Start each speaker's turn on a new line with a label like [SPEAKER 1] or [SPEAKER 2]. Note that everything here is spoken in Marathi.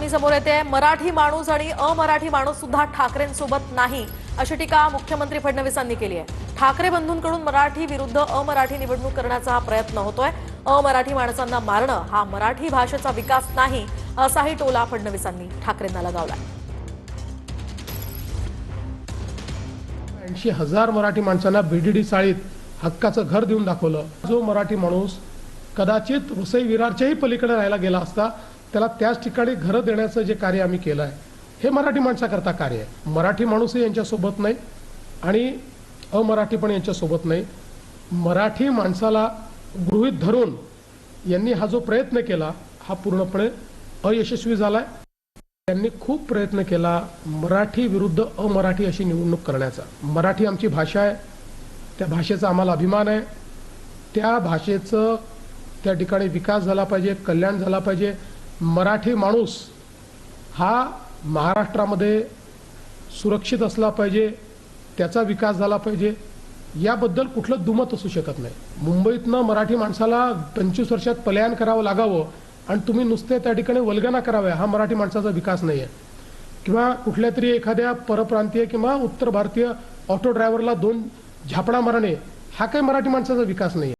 [SPEAKER 1] बातमी समोर येते। मराठी माणूस आणि अमराठी माणूस सुद्धा ठाकरेंसोबत नाही अशी टीका मुख्यमंत्री फडणवीसांनी केली आहे। ठाकरे बंधूंकडून मराठी विरुद्ध अमराठी निवडणूक करण्याचा हा प्रयत्न होतोय। अमराठी माणसांना मारणं हा मराठी भाषेचा विकास नाही असाही टोला फडणवीसांनी ठाकरेंना लगावला।
[SPEAKER 2] 80,000 मराठी माणसांना बीडीडी चाळीत हक्काचं घर देऊन दाखवलं। जो मराठी माणूस कदाचित वसई विरारच्याही पलीकडे राहायला गेला असता त्याला त्याच ठिकाणी घर देण्याचं जे कार्य आम्ही केलं आहे हे मराठी माणसाकरता कार्य आहे। मराठी माणूसही यांच्यासोबत नाही आणि अमराठी पण यांच्यासोबत नाही। मराठी माणसाला गृहीत धरून यांनी हा जो प्रयत्न केला हा पूर्णपणे अयशस्वी झालाय। त्यांनी खूप प्रयत्न केला मराठी विरुद्ध अमराठी अशी निवडणूक करण्याचा। मराठी आमची भाषा आहे, त्या भाषेचा आम्हाला अभिमान आहे। त्या भाषेचं त्या ठिकाणी विकास झाला पाहिजे, कल्याण झाला पाहिजे। मराठी माणूस हा महाराष्ट्रामध्ये सुरक्षित असला पाहिजे, त्याचा विकास झाला पाहिजे, याबद्दल कुठलं दुमत असू शकत नाही। मुंबईतनं मराठी माणसाला 25 वर्षात पलायन करावं लागावं आणि तुम्ही नुसते त्या ठिकाणी वल्गना कराव्या हा मराठी माणसाचा विकास नाही आहे। किंवा कुठल्या तरी एखाद्या परप्रांतीय किंवा उत्तर भारतीय ऑटो ड्रायव्हरला 2 झापडा मारणे हा काही मराठी माणसाचा विकास नाही आहे।